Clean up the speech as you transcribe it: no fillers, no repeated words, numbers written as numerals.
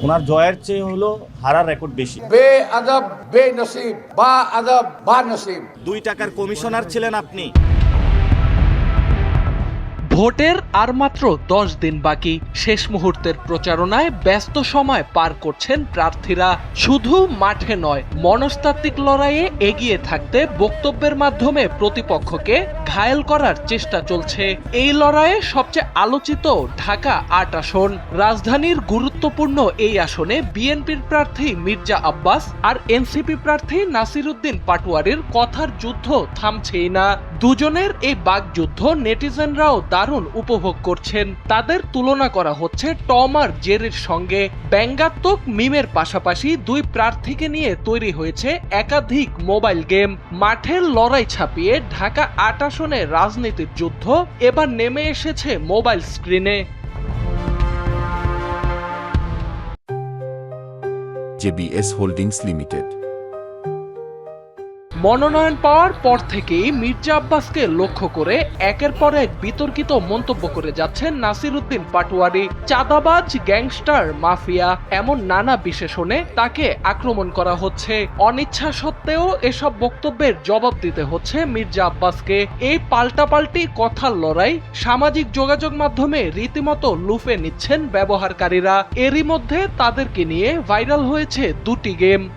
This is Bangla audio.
ওনার জয়ের চেয়ে হলো হারার রেকর্ড বেশি। বেআদব বেনসিব বা আদব বা নসিব। 2 টাকার কমিশনার ছিলেন আপনি। ভোটের আর মাত্র 10 দিন বাকি। শেষ মুহূর্তের প্রচারণায় ব্যস্ত সময় পার করছেন প্রার্থীরা। শুধু মাঠে নয়, মনস্তাত্ত্বিক লড়াইয়ে এগিয়ে থাকতে বক্তব্যের মাধ্যমে প্রতিপক্ষকে ঘায়েল করার চেষ্টা চলছে। এই লড়াইয়ে সবচেয়ে আলোচিত ঢাকা 8 আসন। রাজধানীর গুরুত্বপূর্ণ এই আসনে বিএনপির প্রার্থী মির্জা আব্বাস আর এনসিপি প্রার্থী নাসিরউদ্দিন পাটোয়ারির কথার যুদ্ধ থামছেই না। দুজনের এই বাগযুদ্ধ নেটিজেনরাও দারুণ উপভোগ করছেন। তাদের তুলনা করা হচ্ছে টম আর জেরির সঙ্গে। ব্যঙ্গাত্মক মিমের পাশাপাশি দুই প্রার্থীকে নিয়ে তৈরি হয়েছে একাধিক মোবাইল গেম। মাঠের লড়াই ছাপিয়ে ঢাকা 8 আসনে রাজনীতির যুদ্ধ এবার নেমে এসেছে মোবাইল স্ক্রিনে। JBS holdings limited. মনোনয়ন পাওয়ার পর থেকেই মির্জা আব্বাসকে লক্ষ্য করে একের পর এক বিতর্কিত মন্তব্য করে যাচ্ছেন নাসিরউদ্দিন পাটোয়ারি। চাঁদাবাজ, গ্যাংস্টার, মাফিয়া এমন নানা বিশেষণে তাকে আক্রমণ করা হচ্ছে। অনিচ্ছা সত্ত্বেও এসব বক্তব্যের জবাব দিতে হচ্ছে মির্জা আব্বাসকে। এই পাল্টাপাল্টি কথার লড়াই সামাজিক যোগাযোগ মাধ্যমে রীতিমতো লুফে নিচ্ছেন ব্যবহারকারীরা। এরই মধ্যে তাদেরকে নিয়ে ভাইরাল হয়েছে 2টি গেম।